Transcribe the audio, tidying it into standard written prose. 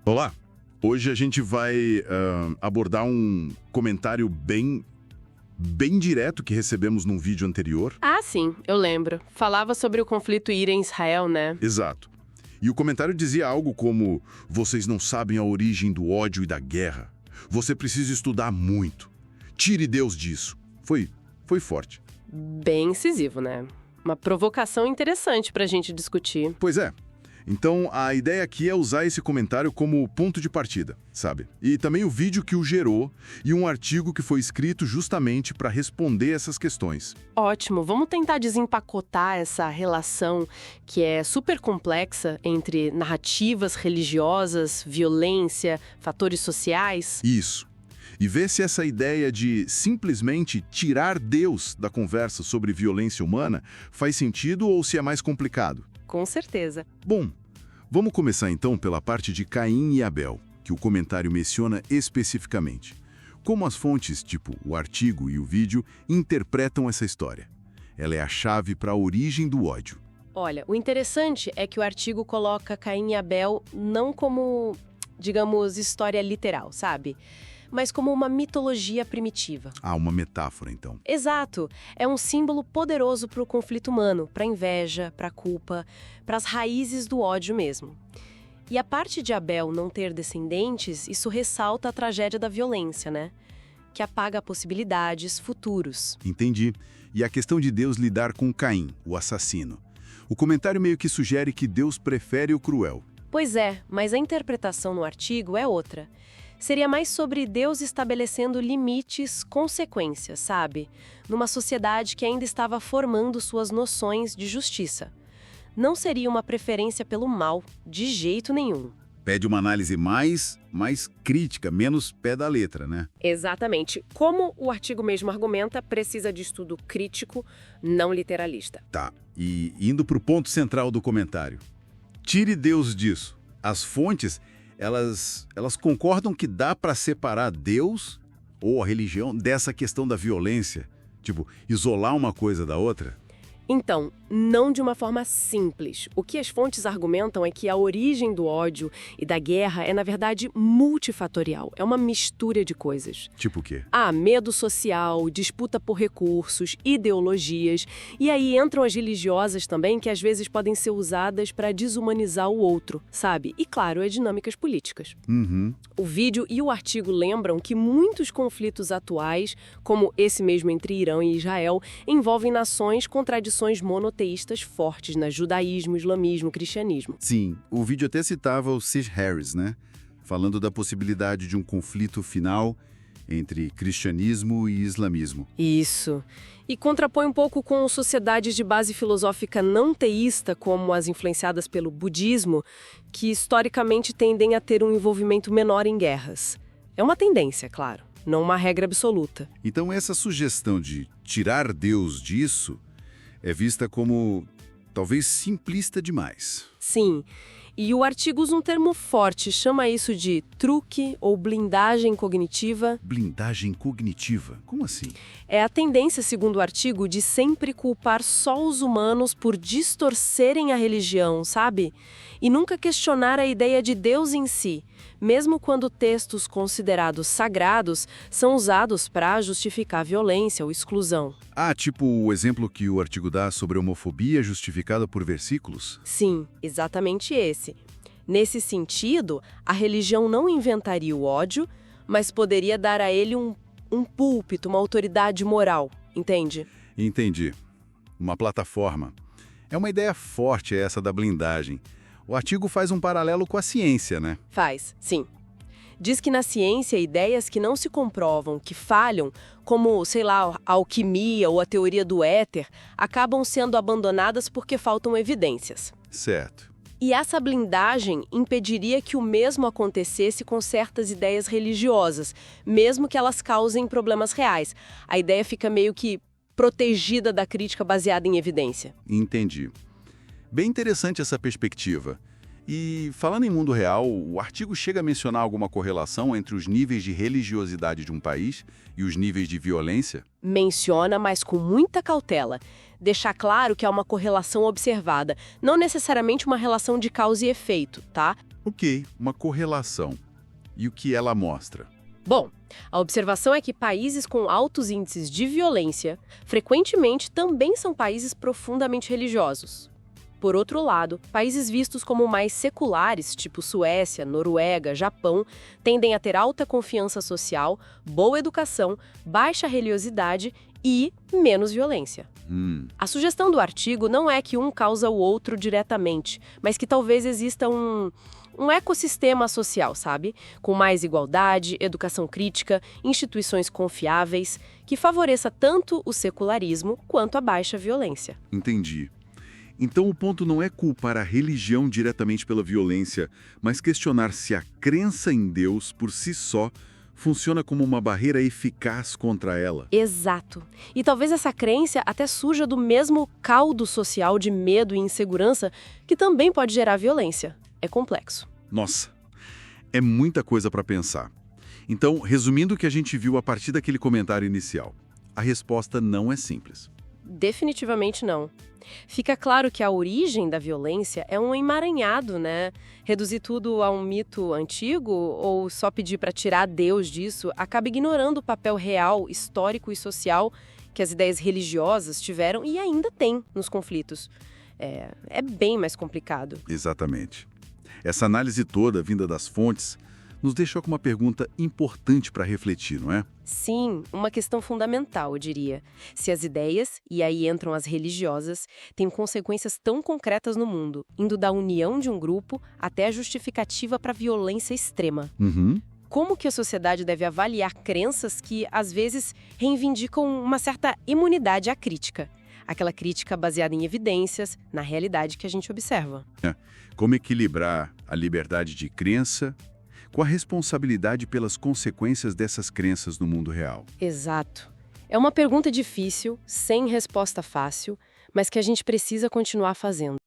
Olá! Hoje a gente vai abordar um comentário bem direto que recebemos num vídeo anterior. Ah, sim, eu lembro. Falava sobre o conflito Irã-Israel, né? Exato. E o comentário dizia algo como: vocês não sabem a origem do ódio e da guerra. Você precisa estudar muito. Tire Deus disso. Foi forte. Bem incisivo, né? Uma provocação interessante pra gente discutir. Pois é. Então, a ideia aqui é usar esse comentário como ponto de partida, sabe? E também o vídeo que o gerou e um artigo que foi escrito justamente para responder essas questões. Ótimo, vamos tentar desempacotar essa relação que é super complexa entre narrativas religiosas, violência, fatores sociais. Isso. E ver se essa ideia de simplesmente tirar Deus da conversa sobre violência humana faz sentido ou se é mais complicado. Com certeza. Bom, vamos começar então pela parte de Caim e Abel, que o comentário menciona especificamente. Como as fontes, tipo o artigo e o vídeo, interpretam essa história. Ela é a chave para a origem do ódio. Olha, o interessante é que o artigo coloca Caim e Abel não como, digamos, história literal, sabe? Mas como uma mitologia primitiva. Ah, uma metáfora, então. Exato. É um símbolo poderoso para o conflito humano, para a inveja, para a culpa, para as raízes do ódio mesmo. E a parte de Abel não ter descendentes, isso ressalta a tragédia da violência, né? Que apaga possibilidades futuros. Entendi. E a questão de Deus lidar com Caim, o assassino. O comentário meio que sugere que Deus prefere o cruel. Pois é, mas a interpretação no artigo é outra. Seria mais sobre Deus estabelecendo limites, consequências, sabe? Numa sociedade que ainda estava formando suas noções de justiça. Não seria uma preferência pelo mal, de jeito nenhum. Pede uma análise mais crítica, menos pé da letra, né? Exatamente. Como o artigo mesmo argumenta, precisa de estudo crítico, não literalista. Tá, e indo para o ponto central do comentário. Tire Deus disso. As fontes, elas concordam que dá para separar Deus ou a religião dessa questão da violência? Tipo, isolar uma coisa da outra? Então, não de uma forma simples. O que as fontes argumentam é que a origem do ódio e da guerra é, na verdade, multifatorial. É uma mistura de coisas. Tipo o quê? Medo social, disputa por recursos, ideologias. E aí entram as religiosas também, que às vezes podem ser usadas para desumanizar o outro, sabe? E, claro, as dinâmicas políticas. Uhum. O vídeo e o artigo lembram que muitos conflitos atuais, como esse mesmo entre Irã e Israel, envolvem nações com tradições monoteístas fortes no judaísmo, islamismo, cristianismo. Sim, o vídeo até citava o Sid Harris, né? Falando da possibilidade de um conflito final entre cristianismo e islamismo. Isso. E contrapõe um pouco com sociedades de base filosófica não teísta, como as influenciadas pelo budismo, que historicamente tendem a ter um envolvimento menor em guerras. É uma tendência, claro, não uma regra absoluta. Então essa sugestão de tirar Deus disso é vista como talvez simplista demais. Sim, e o artigo usa um termo forte, chama isso de truque ou blindagem cognitiva. Blindagem cognitiva? Como assim? É a tendência, segundo o artigo, de sempre culpar só os humanos por distorcerem a religião, sabe? E nunca questionar a ideia de Deus em si, mesmo quando textos considerados sagrados são usados para justificar violência ou exclusão. Ah, tipo o exemplo que o artigo dá sobre homofobia justificada por versículos? Sim, exatamente esse. Nesse sentido, a religião não inventaria o ódio, mas poderia dar a ele um púlpito, uma autoridade moral, entende? Entendi. Uma plataforma. É uma ideia forte essa da blindagem. O artigo faz um paralelo com a ciência, né? Faz, sim. Diz que na ciência, ideias que não se comprovam, que falham, como, sei lá, a alquimia ou a teoria do éter, acabam sendo abandonadas porque faltam evidências. Certo. E essa blindagem impediria que o mesmo acontecesse com certas ideias religiosas, mesmo que elas causem problemas reais. A ideia fica meio que protegida da crítica baseada em evidência. Entendi. Bem interessante essa perspectiva. E, falando em mundo real, o artigo chega a mencionar alguma correlação entre os níveis de religiosidade de um país e os níveis de violência? Menciona, mas com muita cautela. Deixar claro que há uma correlação observada, não necessariamente uma relação de causa e efeito, tá? Ok, uma correlação. E o que ela mostra? Bom, a observação é que países com altos índices de violência frequentemente também são países profundamente religiosos. Por outro lado, países vistos como mais seculares, tipo Suécia, Noruega, Japão, tendem a ter alta confiança social, boa educação, baixa religiosidade e menos violência. A sugestão do artigo não é que um causa o outro diretamente, mas que talvez exista um ecossistema social, sabe? Com mais igualdade, educação crítica, instituições confiáveis, que favoreça tanto o secularismo quanto a baixa violência. Entendi. Então o ponto não é culpar a religião diretamente pela violência, mas questionar se a crença em Deus, por si só, funciona como uma barreira eficaz contra ela. Exato. E talvez essa crença até surja do mesmo caldo social de medo e insegurança que também pode gerar violência. É complexo. Nossa, é muita coisa para pensar. Então, resumindo o que a gente viu a partir daquele comentário inicial, a resposta não é simples. Definitivamente não. Fica claro que a origem da violência é um emaranhado, né? Reduzir tudo a um mito antigo ou só pedir para tirar Deus disso acaba ignorando o papel real, histórico e social que as ideias religiosas tiveram e ainda têm nos conflitos. É bem mais complicado. Exatamente. Essa análise toda, vinda das fontes, nos deixou com uma pergunta importante para refletir, não é? Sim, uma questão fundamental, eu diria. Se as ideias, e aí entram as religiosas, têm consequências tão concretas no mundo, indo da união de um grupo até a justificativa para violência extrema. Como que a sociedade deve avaliar crenças que, às vezes, reivindicam uma certa imunidade à crítica? Aquela crítica baseada em evidências, na realidade que a gente observa. Como equilibrar a liberdade de crença com a responsabilidade pelas consequências dessas crenças no mundo real? Exato. É uma pergunta difícil, sem resposta fácil, mas que a gente precisa continuar fazendo.